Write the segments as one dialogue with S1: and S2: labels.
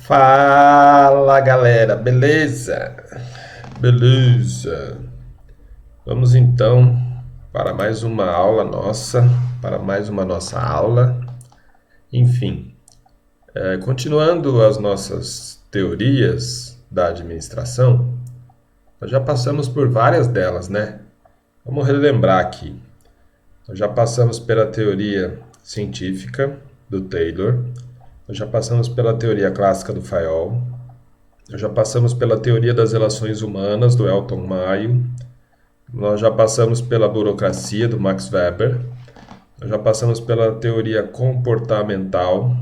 S1: Fala galera, beleza? Beleza. Vamos então para mais uma aula nossa, para mais uma nossa aula. Enfim, continuando as nossas teorias da administração, nós já passamos por várias delas, né? Vamos relembrar aqui. Nós já passamos pela teoria científica do Taylor, nós já passamos pela teoria clássica do Fayol, nós já passamos pela teoria das relações humanas do Elton Mayo, nós já passamos pela burocracia do Max Weber, nós já passamos pela teoria comportamental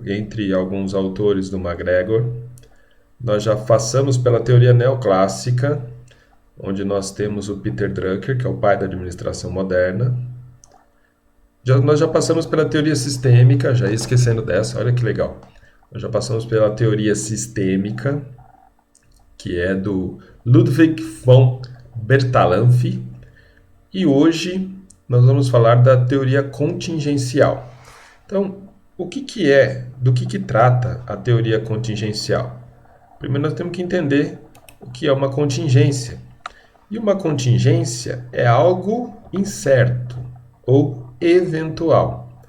S1: entre alguns autores do McGregor, nós já passamos pela teoria neoclássica, onde nós temos o Peter Drucker, que é o pai da administração moderna. Nós já passamos pela teoria sistêmica, já ia esquecendo dessa, olha que legal. Nós já passamos pela teoria sistêmica, que é do Ludwig von Bertalanffy. E hoje nós vamos falar da teoria contingencial. Então, do que trata a teoria contingencial? Primeiro nós temos que entender o que é uma contingência. E uma contingência é algo incerto ou eventual,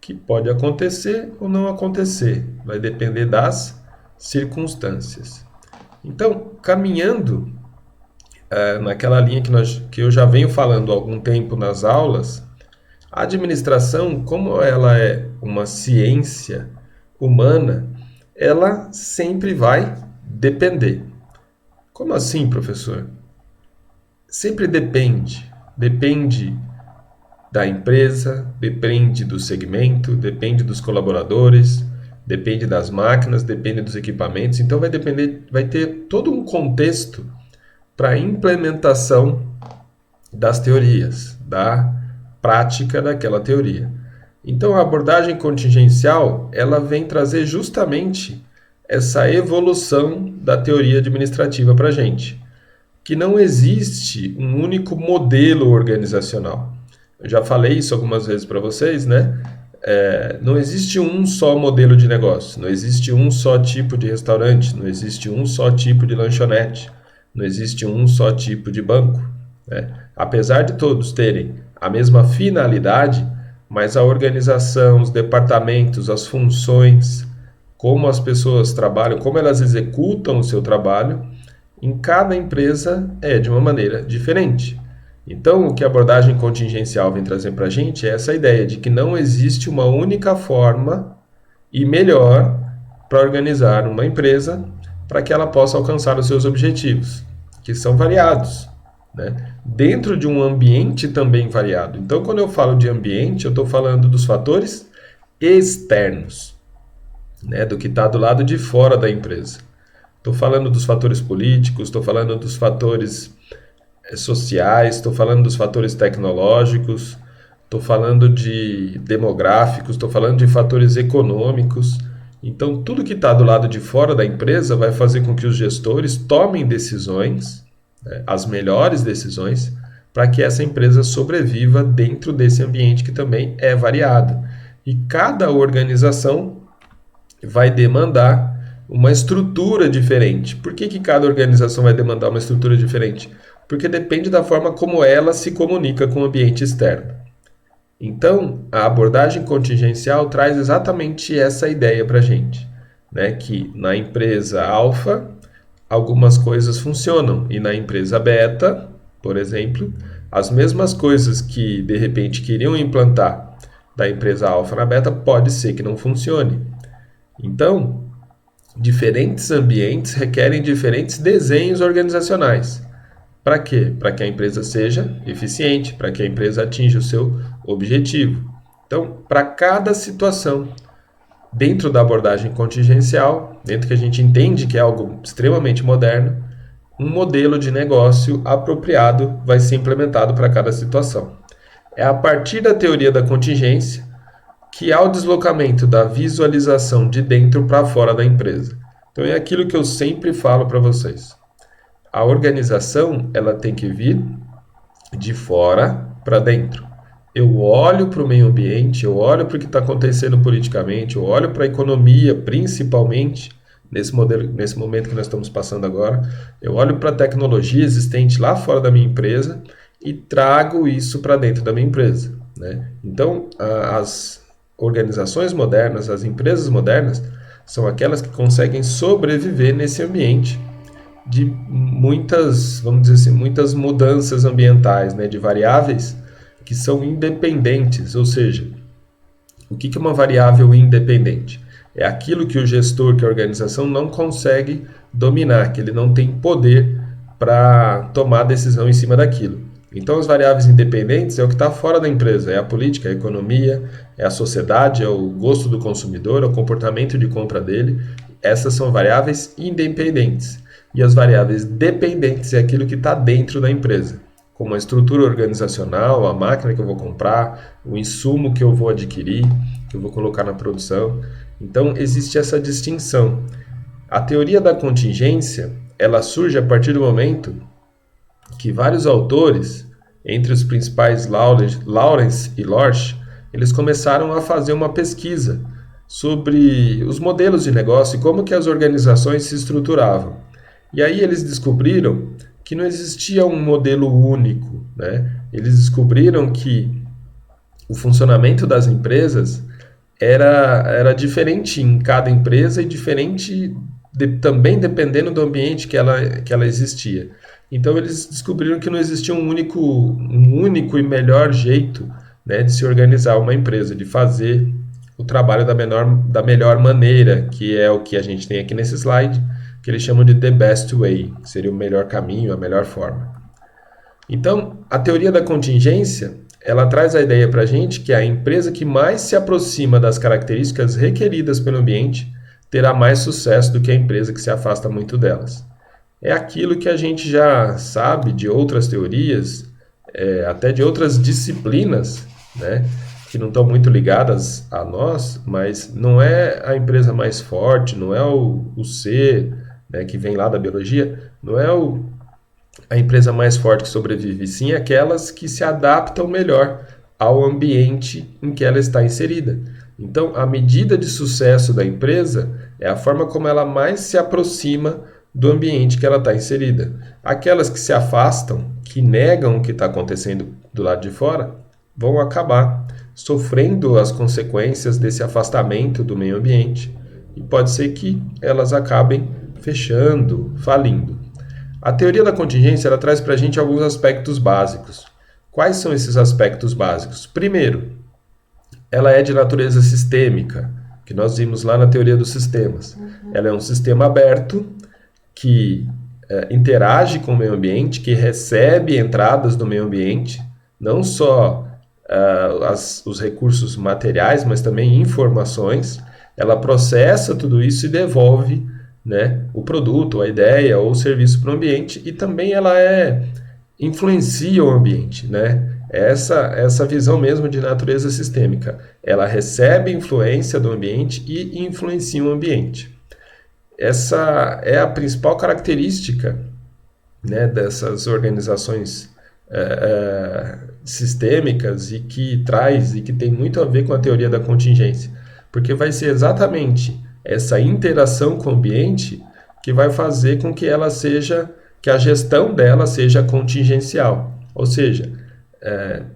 S1: que pode acontecer ou não acontecer, vai depender das circunstâncias. Então, caminhando naquela linha que eu já venho falando há algum tempo nas aulas, a administração, como ela é uma ciência humana, ela sempre vai depender. Como assim, professor? Sempre depende. Depende da empresa, depende do segmento, depende dos colaboradores, depende das máquinas, depende dos equipamentos. Então vai ter todo um contexto para a implementação das teorias, da prática daquela teoria. Então a abordagem contingencial, ela vem trazer justamente essa evolução da teoria administrativa para a gente, que não existe um único modelo organizacional. Eu já falei isso algumas vezes para vocês, né? Não existe um só modelo de negócio, não existe um só tipo de restaurante, não existe um só tipo de lanchonete, não existe um só tipo de banco, né? Apesar de todos terem a mesma finalidade, mas a organização, os departamentos, as funções, como as pessoas trabalham, como elas executam o seu trabalho, em cada empresa é de uma maneira diferente. Então, o que a abordagem contingencial vem trazer para a gente é essa ideia de que não existe uma única forma e melhor para organizar uma empresa para que ela possa alcançar os seus objetivos, que são variados, né? Dentro de um ambiente também variado. Então, quando eu falo de ambiente, eu estou falando dos fatores externos, né? Do que está do lado de fora da empresa. Estou falando dos fatores políticos, estou falando dos fatores sociais, estou falando dos fatores tecnológicos, estou falando de demográficos, estou falando de fatores econômicos. Então, tudo que está do lado de fora da empresa vai fazer com que os gestores tomem decisões, né, as melhores decisões, para que essa empresa sobreviva dentro desse ambiente que também é variado. E cada organização vai demandar uma estrutura diferente. Por que cada organização vai demandar uma estrutura diferente? Porque depende da forma como ela se comunica com o ambiente externo. Então, a abordagem contingencial traz exatamente essa ideia para a gente, né? Que na empresa alfa, algumas coisas funcionam, e na empresa beta, por exemplo, as mesmas coisas que de repente queriam implantar da empresa alfa na beta, pode ser que não funcione. Então, diferentes ambientes requerem diferentes desenhos organizacionais. Para quê? Para que a empresa seja eficiente, para que a empresa atinja o seu objetivo. Então, para cada situação, dentro da abordagem contingencial, dentro que a gente entende que é algo extremamente moderno, um modelo de negócio apropriado vai ser implementado para cada situação. É a partir da teoria da contingência que há o deslocamento da visualização de dentro para fora da empresa. Então é aquilo que eu sempre falo para vocês. A organização, ela tem que vir de fora para dentro. eu olho para o meio ambiente, eu olho para o que está acontecendo politicamente, eu olho para a economia, principalmente, nesse momento que nós estamos passando agora, eu olho para a tecnologia existente lá fora da minha empresa e trago isso para dentro da minha empresa, né? Então, as organizações modernas, as empresas modernas, são aquelas que conseguem sobreviver nesse ambiente de muitas, vamos dizer assim, muitas mudanças ambientais, né, de variáveis que são independentes, ou seja, o que é uma variável independente? É aquilo que o gestor, que a organização não consegue dominar, que ele não tem poder para tomar decisão em cima daquilo. Então, as variáveis independentes é o que está fora da empresa, é a política, é a economia, é a sociedade, é o gosto do consumidor, é o comportamento de compra dele. Essas são variáveis independentes. E as variáveis dependentes é aquilo que está dentro da empresa, como a estrutura organizacional, a máquina que eu vou comprar, o insumo que eu vou adquirir, que eu vou colocar na produção. Então, existe essa distinção. A teoria da contingência, ela surge a partir do momento que vários autores, entre os principais Lawrence e Lorsch, eles começaram a fazer uma pesquisa sobre os modelos de negócio e como que as organizações se estruturavam. E aí eles descobriram que não existia um modelo único, né? Eles descobriram que o funcionamento das empresas era diferente em cada empresa e diferente também dependendo do ambiente que ela existia. Então eles descobriram que não existia um único e melhor jeito, né, de se organizar uma empresa, de fazer o trabalho da melhor maneira, que é o que a gente tem aqui nesse slide, que eles chamam de the best way, que seria o melhor caminho, a melhor forma. Então, a teoria da contingência, ela traz a ideia para a gente que a empresa que mais se aproxima das características requeridas pelo ambiente terá mais sucesso do que a empresa que se afasta muito delas. É aquilo que a gente já sabe de outras teorias, até de outras disciplinas, né, que não estão muito ligadas a nós, mas não é a empresa mais forte, não é o C, né, que vem lá da biologia, não é a empresa mais forte que sobrevive, sim aquelas que se adaptam melhor ao ambiente em que ela está inserida. Então, a medida de sucesso da empresa é a forma como ela mais se aproxima do ambiente que ela está inserida. Aquelas que se afastam, que negam o que está acontecendo do lado de fora, vão acabar sofrendo as consequências desse afastamento do meio ambiente. E pode ser que elas acabem fechando, falindo. A teoria da contingência ela traz para a gente alguns aspectos básicos. Quais são esses aspectos básicos? Primeiro, ela é de natureza sistêmica, que nós vimos lá na teoria dos sistemas. Ela é um sistema aberto que interage com o meio ambiente, que recebe entradas do meio ambiente, não só os recursos materiais, mas também informações. Ela processa tudo isso e devolve, né, o produto, a ideia ou o serviço para o ambiente, e também ela influencia o ambiente, né? Essa visão mesmo de natureza sistêmica. Ela recebe influência do ambiente e influencia o ambiente. Essa é a principal característica, né, dessas organizações sistêmicas e que tem muito a ver com a teoria da contingência, porque vai ser exatamente essa interação com o ambiente que vai fazer com que que a gestão dela seja contingencial. Ou seja,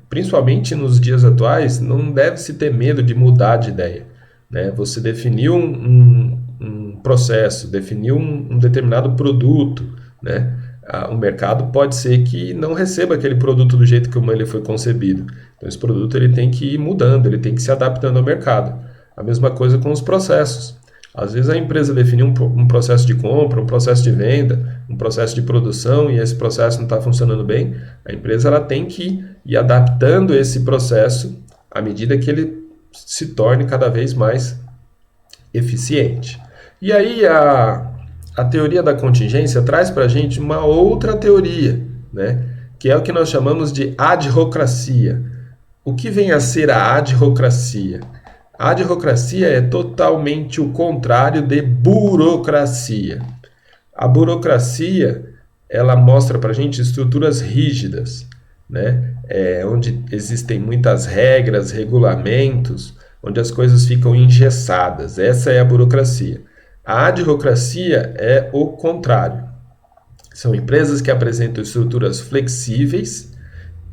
S1: principalmente nos dias atuais, não deve-se ter medo de mudar de ideia, né? Você definiu um processo, definiu um determinado produto, né? O mercado pode ser que não receba aquele produto do jeito como ele foi concebido. Então, esse produto ele tem que ir mudando, ele tem que se adaptando ao mercado. A mesma coisa com os processos. Às vezes a empresa definiu um processo de compra, um processo de venda, um processo de produção e esse processo não está funcionando bem. A empresa ela tem que ir adaptando esse processo à medida que ele se torne cada vez mais eficiente. E aí a teoria da contingência traz para a gente uma outra teoria, né, que é o que nós chamamos de adhocracia. O que vem a ser a adhocracia? A adhocracia é totalmente o contrário de burocracia. A burocracia, ela mostra para a gente estruturas rígidas, né? onde existem muitas regras, regulamentos, onde as coisas ficam engessadas. Essa é a burocracia. A adhocracia é o contrário. São empresas que apresentam estruturas flexíveis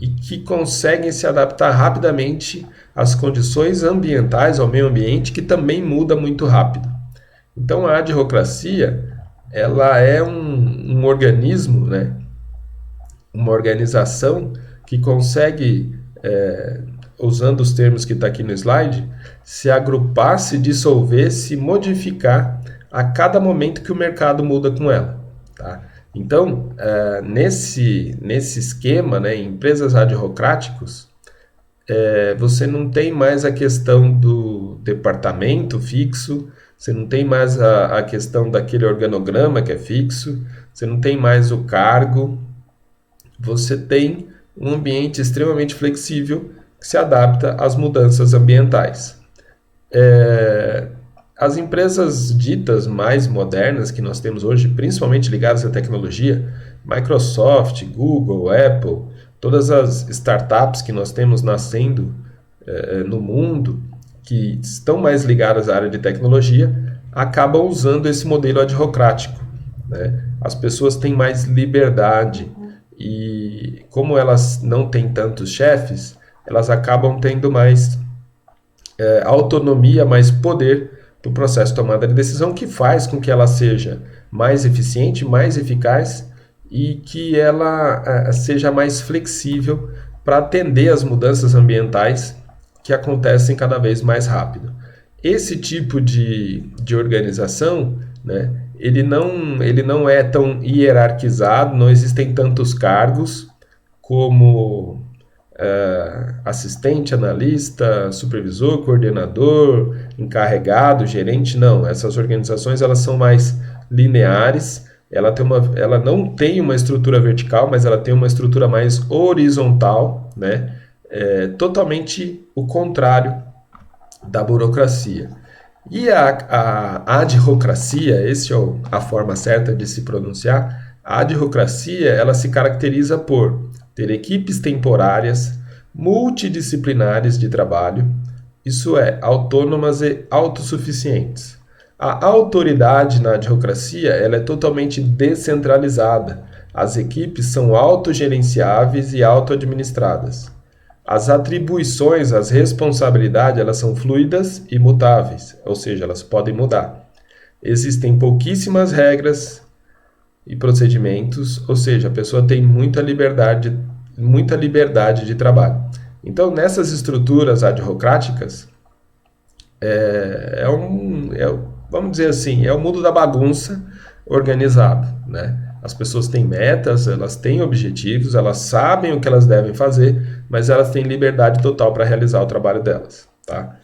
S1: e que conseguem se adaptar rapidamente às condições ambientais, ao meio ambiente, que também muda muito rápido. Então, a adhocracia, ela é um organismo, né? Uma organização que consegue, usando os termos que está aqui no slide, se agrupar, se dissolver, se modificar a cada momento que o mercado muda com ela. Tá? Então, nesse esquema, né, em empresas adhocráticas, você não tem mais a questão do departamento fixo, você não tem mais a questão daquele organograma que é fixo, você não tem mais o cargo, você tem um ambiente extremamente flexível que se adapta às mudanças ambientais. As empresas ditas mais modernas que nós temos hoje, principalmente ligadas à tecnologia, Microsoft, Google, Apple, todas as startups que nós temos nascendo no mundo, que estão mais ligadas à área de tecnologia, acabam usando esse modelo adhocrático, né? As pessoas têm mais liberdade e, como elas não têm tantos chefes, elas acabam tendo mais autonomia, mais poder para o processo de tomada de decisão, que faz com que ela seja mais eficiente, mais eficaz e que ela seja mais flexível para atender às mudanças ambientais que acontecem cada vez mais rápido. Esse tipo de organização, né, ele não é tão hierarquizado, não existem tantos cargos como assistente, analista, supervisor, coordenador, encarregado, gerente. Não, essas organizações elas são mais lineares, ela não tem uma estrutura vertical, mas ela tem uma estrutura mais horizontal, né? Totalmente o contrário da burocracia. E a adhocracia, essa é a forma certa de se pronunciar, a adhocracia ela se caracteriza por ter equipes temporárias, multidisciplinares de trabalho, isso é, autônomas e autossuficientes. A autoridade na adhocracia ela é totalmente descentralizada. As equipes são autogerenciáveis e autoadministradas. As atribuições, as responsabilidades, elas são fluidas e mutáveis, ou seja, elas podem mudar. Existem pouquíssimas regras e procedimentos, ou seja, a pessoa tem muita liberdade de trabalho. Então, nessas estruturas adhocráticas, vamos dizer assim, é o mundo da bagunça organizado, né? As pessoas têm metas, elas têm objetivos, elas sabem o que elas devem fazer, mas elas têm liberdade total para realizar o trabalho delas, tá?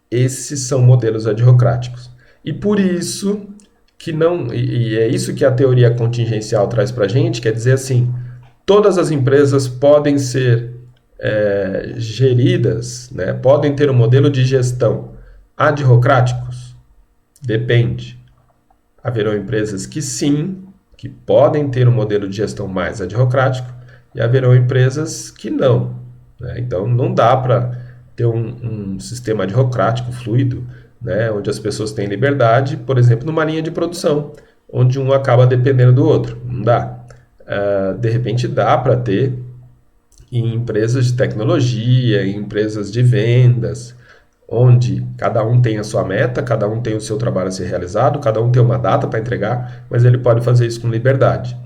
S1: Esses são modelos adhocráticos. E por isso que não, e é isso que a teoria contingencial traz para a gente, quer dizer assim, todas as empresas podem ser geridas, né? Podem ter um modelo de gestão adhocráticos? Depende. Haverão empresas que sim, que podem ter um modelo de gestão mais adhocrático, e haverão empresas que não, né? Então, não dá para ter um sistema adhocrático fluido, né? Onde as pessoas têm liberdade, por exemplo, numa linha de produção, onde um acaba dependendo do outro. Não dá. De repente, dá para ter em empresas de tecnologia, em empresas de vendas, onde cada um tem a sua meta, cada um tem o seu trabalho a ser realizado, cada um tem uma data para entregar, mas ele pode fazer isso com liberdade.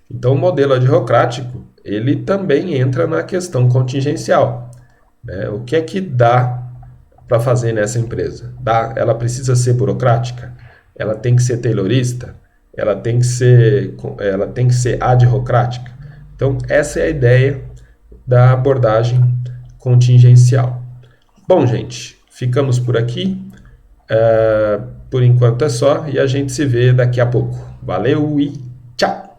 S1: Então, o modelo adhocrático, ele também entra na questão contingencial, né? O que é que dá para fazer nessa empresa? Ela precisa ser burocrática? Ela tem que ser taylorista? Ela tem que ser adhocrática? Então, essa é a ideia da abordagem contingencial. Bom, gente, ficamos por aqui. Por enquanto é só e a gente se vê daqui a pouco. Valeu e tchau!